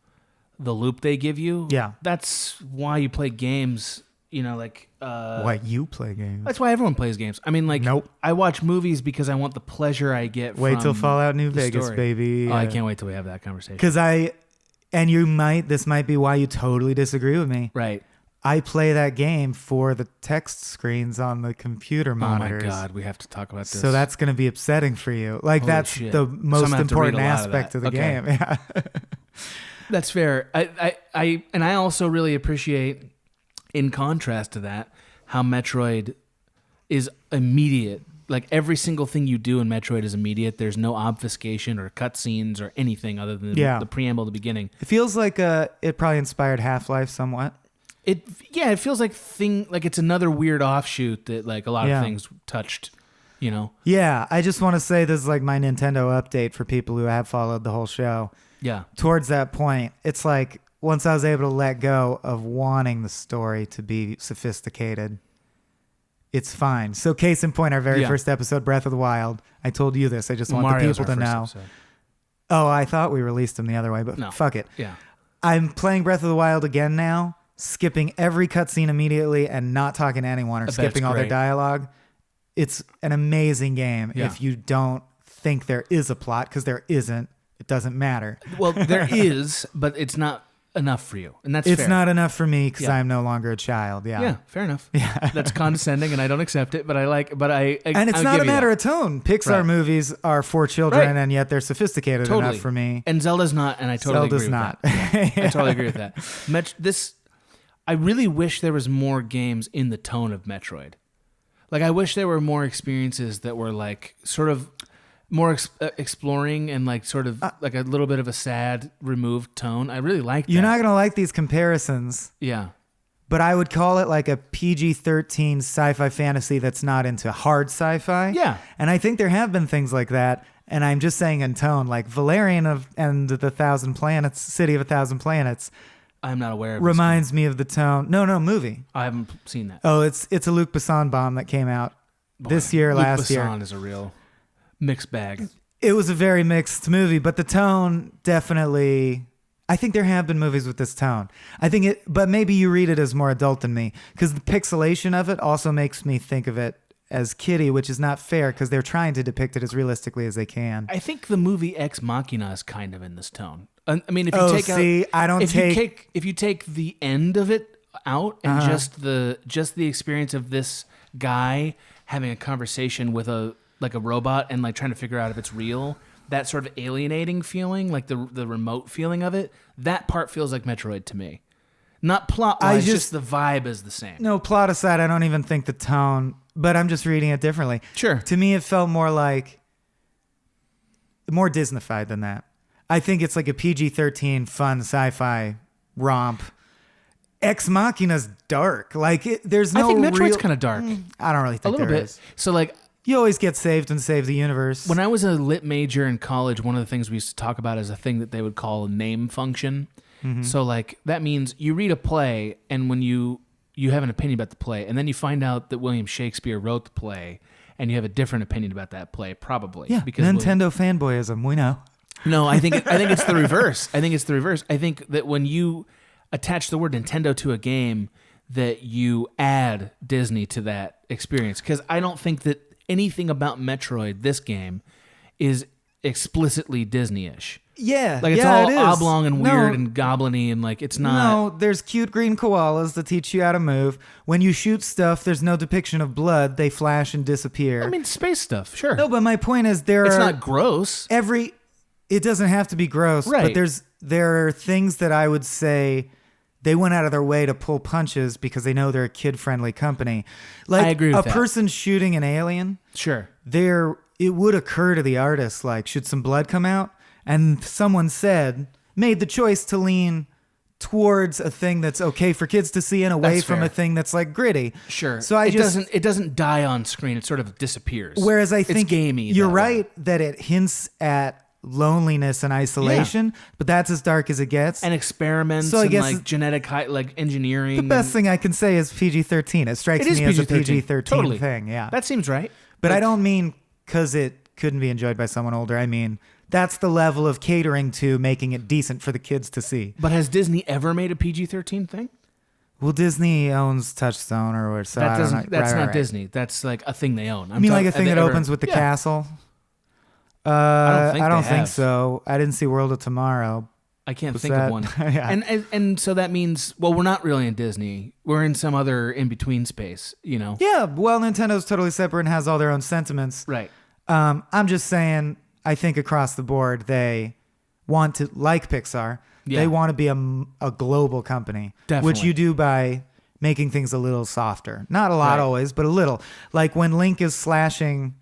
the loop they give you, that's why you play games. You know, like why you play games? That's why everyone plays games. I mean, like, nope. I watch movies because I want the pleasure I get. Wait from till Fallout New Vegas, story. baby. Oh, I can't wait till we have that conversation. Because this might be why you totally disagree with me. Right. I play that game for the text screens on the computer monitors. Oh my God, we have to talk about this. So that's going to be upsetting for you. Like, Holy that's shit. the most important aspect of the Okay. game. Yeah. That's fair. I also really appreciate, in contrast to that, how Metroid is immediate. Like, every single thing you do in Metroid is immediate. There's no obfuscation or cutscenes or anything other than the preamble at the beginning. It feels like it probably inspired Half-Life somewhat. It feels like it's another weird offshoot that, like, a lot of things touched, you know? Yeah, I just want to say this is like my Nintendo update for people who have followed the whole show. Yeah. Towards that point, it's like once I was able to let go of wanting the story to be sophisticated, it's fine. So case in point, our very first episode, Breath of the Wild, I told you this. I just want Mario's the people to know. Episode. Oh, I thought we released them the other way, but No. fuck it. Yeah. I'm playing Breath of the Wild again now, skipping every cutscene immediately and not talking to anyone or skipping all their dialogue. It's an amazing game if you don't think there is a plot, because there isn't. It doesn't matter. Well, there is, but it's not enough for you, and that's it's fair. not enough for me because I'm no longer a child. Yeah, fair enough. Yeah, that's condescending, and I don't accept it. But I like. But and it's not a matter of tone. Pixar movies are for children, and yet they're sophisticated enough for me. And Zelda's not, and I totally agree with that. I totally agree with that. I really wish there was more games in the tone of Metroid. Like, I wish there were more experiences that were like sort of more exploring and like sort of like a little bit of a sad, removed tone. I really like that. You're not going to like these comparisons. Yeah. But I would call it like a PG-13 sci-fi fantasy that's not into hard sci-fi. Yeah. And I think there have been things like that. And I'm just saying in tone, like Valerian and the Thousand Planets, City of a Thousand Planets. I'm not aware of reminds me of the tone. No, movie. I haven't seen that. Oh, it's a Luc Besson bomb that came out this year, last year. Luc Besson is a real mixed bag. It was a very mixed movie, but the tone definitely... I think there have been movies with this tone. But maybe you read it as more adult than me, because the pixelation of it also makes me think of it as kiddie, which is not fair because they're trying to depict it as realistically as they can. I think the movie Ex Machina is kind of in this tone. I mean, if you if you take the end of it out and just the experience of this guy having a conversation with a robot and like trying to figure out if it's real, that sort of alienating feeling, like the remote feeling of it, that part feels like Metroid to me. Not plot-wise, just the vibe is the same. No, plot aside, I don't even think the tone, but I'm just reading it differently. Sure. To me, it felt more Disney-fied than that. I think it's like a PG-13 fun sci-fi romp. Ex Machina's dark. Like, there's no I think Metroid's kind of dark. I don't really think a little bit. Is. So, like... You always get saved and save the universe. When I was a lit major in college, one of the things we used to talk about is a thing that they would call a name function. Mm-hmm. So, like, that means you read a play, and when you have an opinion about the play, and then you find out that William Shakespeare wrote the play, and you have a different opinion about that play, probably. Yeah, because Nintendo fanboyism, we know. No, I think it's the reverse. I think that when you attach the word Nintendo to a game, that you add Disney to that experience. Because I don't think that anything about Metroid, this game, is explicitly Disney-ish. Yeah, Like, it's yeah, all it is. oblong and weird No, and goblin-y, and, like, it's not... No, there's cute green koalas that teach you how to move. When you shoot stuff, there's no depiction of blood. They flash and disappear. I mean, space stuff, sure. No, but my point is It's not gross. It doesn't have to be gross, Right. but there are things that I would say they went out of their way to pull punches because they know they're a kid-friendly company. Like, I agree with a that. person shooting an alien, Sure. it would occur to the artist, like, should some blood come out? And someone made the choice to lean towards a thing that's okay for kids to see and away That's from fair. a thing that's like gritty. Sure. So it doesn't die on screen. It sort of disappears. Whereas I think it's gamey. You're that way. right that it hints at loneliness and isolation, but that's as dark as it gets. And experiments So I and guess like genetic like engineering. The best thing I can say is PG-13. It strikes It is me as a PG-13. PG-13 Totally. thing. Yeah, That seems right. but I don't mean because it couldn't be enjoyed by someone older. I mean that's the level of catering to making it decent for the kids to see. But has Disney ever made a PG-13 thing? Well, Disney owns Touchstone or so. That I doesn't. don't know. That's Right, not right. Disney. That's like a thing they own. I mean, like a thing that opens with the Yeah. castle. I don't think have. so. I didn't see World of Tomorrow. I can't Was think that- of one. Yeah. And so that means, well, we're not really in Disney. We're in some other in between space. You know. Yeah, well, Nintendo's totally separate and has all their own sentiments. Right. I'm just saying, I think across the board, they want to, like Pixar, Yeah. they want to be a global company. Definitely. Which you do by making things a little softer. Not a lot Right. always, but a little. Like when Link is slashing,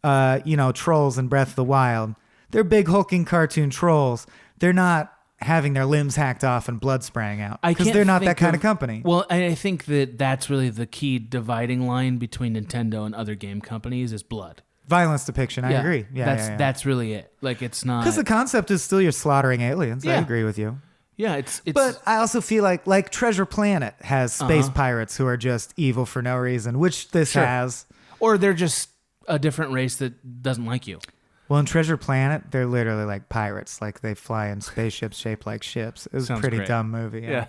trolls in Breath of the Wild, they're big hulking cartoon trolls. They're not having their limbs hacked off and blood spraying out. I Because can't they're not that think kind of company. Well, I think that's really the key dividing line between Nintendo and other game companies is blood. Violence depiction, I agree. Yeah, That's really it. Like it's not because the concept is still you're slaughtering aliens. I Yeah. agree with you. Yeah, it's But I also feel like Treasure Planet has space pirates who are just evil for no reason, which this Sure. has. or they're just a different race that doesn't like you. Well, in Treasure Planet, they're literally like pirates. Like they fly in spaceships shaped like ships. It was Sounds a pretty great. dumb movie. Yeah.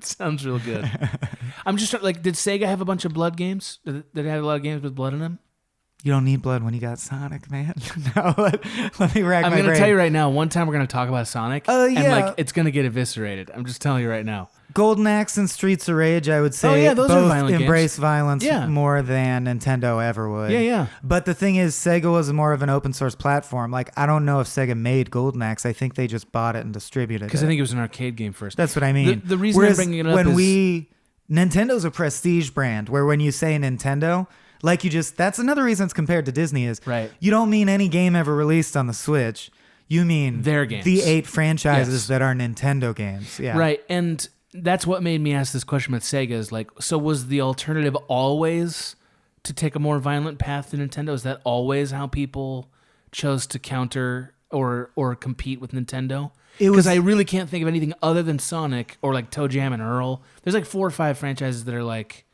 Sounds real good. I'm just like, did Sega have a bunch of blood games? Did it have a lot of games with blood in them? You don't need blood when you got Sonic, man. No, let me rack I'm my going to brain. tell you right now, one time we're going to talk about Sonic. And yeah. like, it's going to get eviscerated. I'm just telling you right now. Golden Axe and Streets of Rage, I would say, yeah, those are both violent embrace violence Yeah. more than Nintendo ever would. Yeah. But the thing is, Sega was more of an open source platform. Like, I don't know if Sega made Golden Axe. I think they just bought it and distributed it. Because I think it was an arcade game first. That's what I mean. The reason Whereas I'm bringing it up when is... Nintendo's a prestige brand, where when you say Nintendo, like that's another reason it's compared to Disney is Right. you don't mean any game ever released on the Switch. You mean Their games. the 8 franchises Yes. that are Nintendo games. Yeah. Right, and that's what made me ask this question with Sega is like, so was the alternative always to take a more violent path to Nintendo? Is that always how people chose to counter or compete with Nintendo? It was- Because I really can't think of anything other than Sonic or like Toe Jam and Earl. There's like 4 or 5 franchises that are like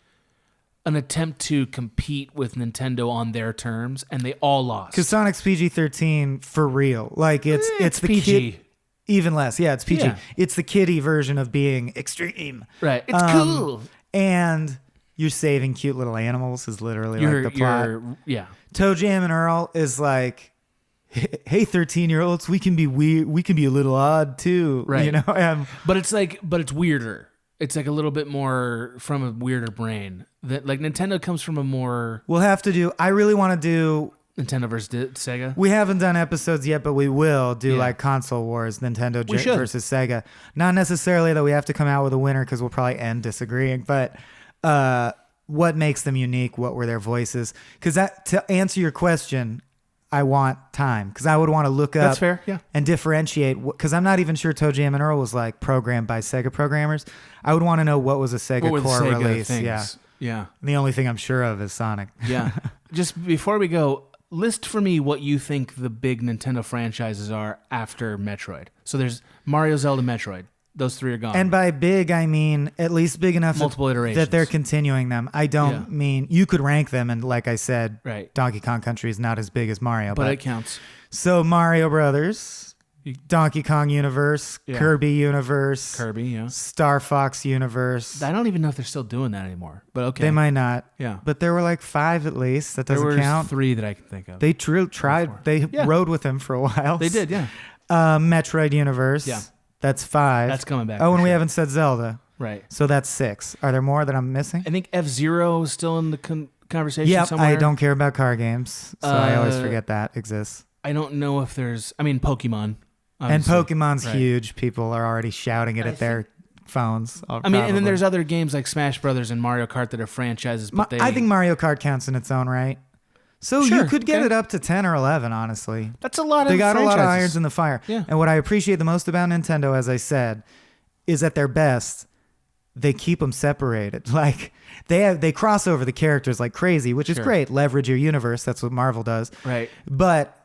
an attempt to compete with Nintendo on their terms, and they all lost. Because Sonic's PG-13 for real. Like it's the PG. kid, even less. Yeah, it's PG. Yeah. It's the kiddie version of being extreme. Right, it's cool. And you're saving cute little animals is literally like the plot. Yeah. Toe Jam and Earl is like, hey, 13-year-olds, we can be weird. We can be a little odd too. Right. You know. But it's weirder. It's like a little bit more from a weirder brain. That like Nintendo comes from a more We'll have to do. I really want to do. Nintendo versus Sega. We haven't done episodes yet, but we will do Yeah. like console wars, Nintendo We should. versus Sega. Not necessarily that we have to come out with a winner because we'll probably end disagreeing, but what makes them unique? What were their voices? Because to answer your question, I want time because I would want to look up That's fair, yeah. and differentiate because I'm not even sure Toe Jam and Earl was like programmed by Sega programmers. I would want to know what was a Sega What were the core Sega release. things? Yeah. Yeah. And the only thing I'm sure of is Sonic. Yeah. Just before we go, list for me what you think the big Nintendo franchises are after Metroid. So there's Mario, Zelda, Metroid. Those 3 are gone. And by big, I mean at least big enough Multiple iterations. that they're continuing them. I don't mean you could rank them, and like I said, Right. Donkey Kong Country is not as big as Mario, but it counts. so Mario Brothers, Donkey Kong universe, Yeah. Kirby universe, Kirby, yeah. Star Fox universe. I don't even know if they're still doing that anymore, but okay. They might not. Yeah. But there were like 5 at least. That There doesn't were count. 3 that I can think of. They tried. They Yeah. rode with him for a while. They did, yeah. Metroid universe. Yeah. That's 5. That's coming back. Oh, for and we sure. haven't said Zelda. Right. So that's 6. Are there more that I'm missing? I think F-Zero is still in the conversation Yep, somewhere. I don't care about car games, so I always forget that exists. I don't know if there's... I mean, Pokemon. And obviously. Pokemon's Right. huge. People are already shouting it at their phones. I mean, and then there's other games like Smash Brothers and Mario Kart that are franchises, but I think Mario Kart counts in its own right. So you Sure, could get okay. it up to 10 or 11, honestly. that's a lot of They got a lot of franchises. irons in the fire. Yeah. And what I appreciate the most about Nintendo, as I said, is at their best, they keep them separated. Like they cross over the characters like crazy, which is Sure. great. Leverage your universe. That's what Marvel does. Right. But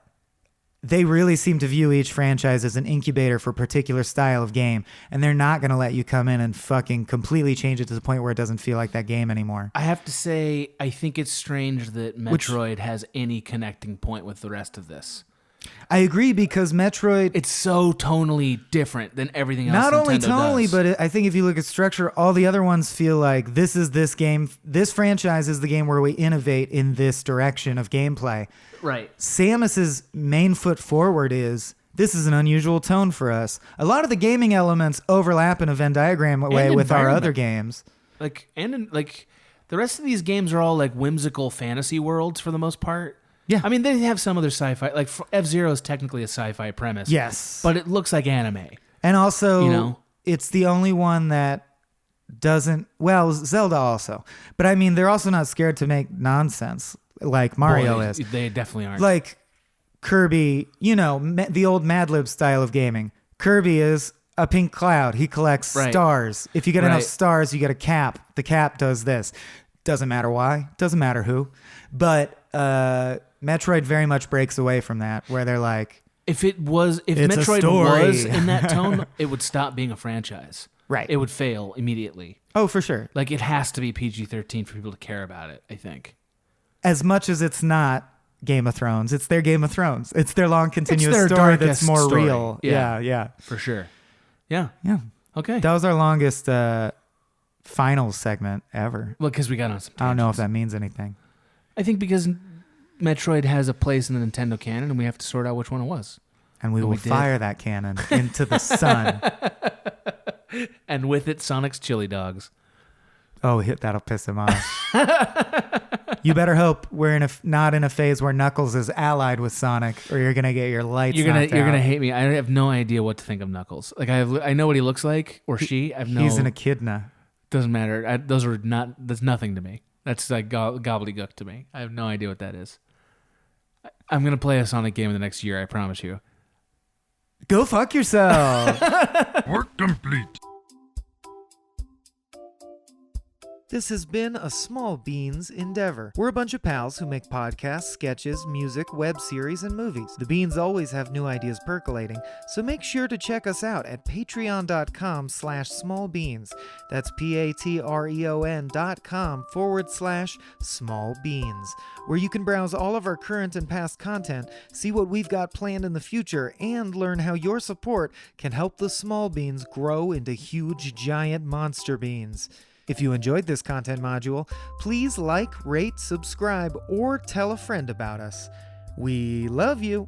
they really seem to view each franchise as an incubator for a particular style of game, and they're not going to let you come in and fucking completely change it to the point where it doesn't feel like that game anymore. I have to say, I think it's strange that Metroid has any connecting point with the rest of this. I agree, because Metroid, It's so tonally different than everything else. not only Nintendo tonally, does. but I think if you look at structure, all the other ones feel like this is this game. This franchise is the game where we innovate in this direction of gameplay. right. Samus's main foot forward is, this is an unusual tone for us. A lot of the gaming elements overlap in a Venn diagram way with our other games. Like the rest of these games are all like whimsical fantasy worlds for the most part. Yeah. I mean, they have some other sci-fi. Like F-Zero is technically a sci-fi premise. Yes. But it looks like anime. And also, You know? it's the only one that doesn't, well, Zelda also. But I mean, they're also not scared to make nonsense like Mario Boy, is. They definitely aren't. Like Kirby, you know, the old Mad Lib style of gaming. Kirby is a pink cloud. He collects Right. stars. If you get enough Right. stars, you get a cap. The cap does this. Doesn't matter why. Doesn't matter who. But Metroid very much breaks away from that, where they're like, if It's a Metroid story. was in that tone, it would stop being a franchise. right. It would fail immediately. Oh, for sure. Like it has to be PG-13 for people to care about it, I think. As much as it's not Game of Thrones, it's their Game of Thrones. It's their long, continuous their story that's darkest more story. real. Yeah. Yeah. For sure. Yeah. Yeah. Okay. That was our longest finals segment ever. Well, because we got on some I don't know if tangents. that means anything. I think because Metroid has a place in the Nintendo canon, and we have to sort out which one it was. And we will we did. fire that cannon into the sun. And with it, Sonic's chili dogs. Oh, that'll piss him off. You better hope we're not in a phase where Knuckles is allied with Sonic, or you're gonna get your lights. You're knocked gonna out. hate me. I have no idea what to think of Knuckles. Like I know what he looks like, or she. I have no. He's an echidna. Doesn't matter. That's nothing to me. That's like gobbledygook to me. I have no idea what that is. I'm gonna play a Sonic game in the next year. I promise you. Go fuck yourself. Work complete. This has been a Small Beans endeavor. We're a bunch of pals who make podcasts, sketches, music, web series, and movies. The Beans always have new ideas percolating, so make sure to check us out at patreon.com/smallbeans. That's patreon.com/smallbeans, where you can browse all of our current and past content, see what we've got planned in the future, and learn how your support can help the small beans grow into huge, giant monster beans. If you enjoyed this content module, please like, rate, subscribe, or tell a friend about us. We love you.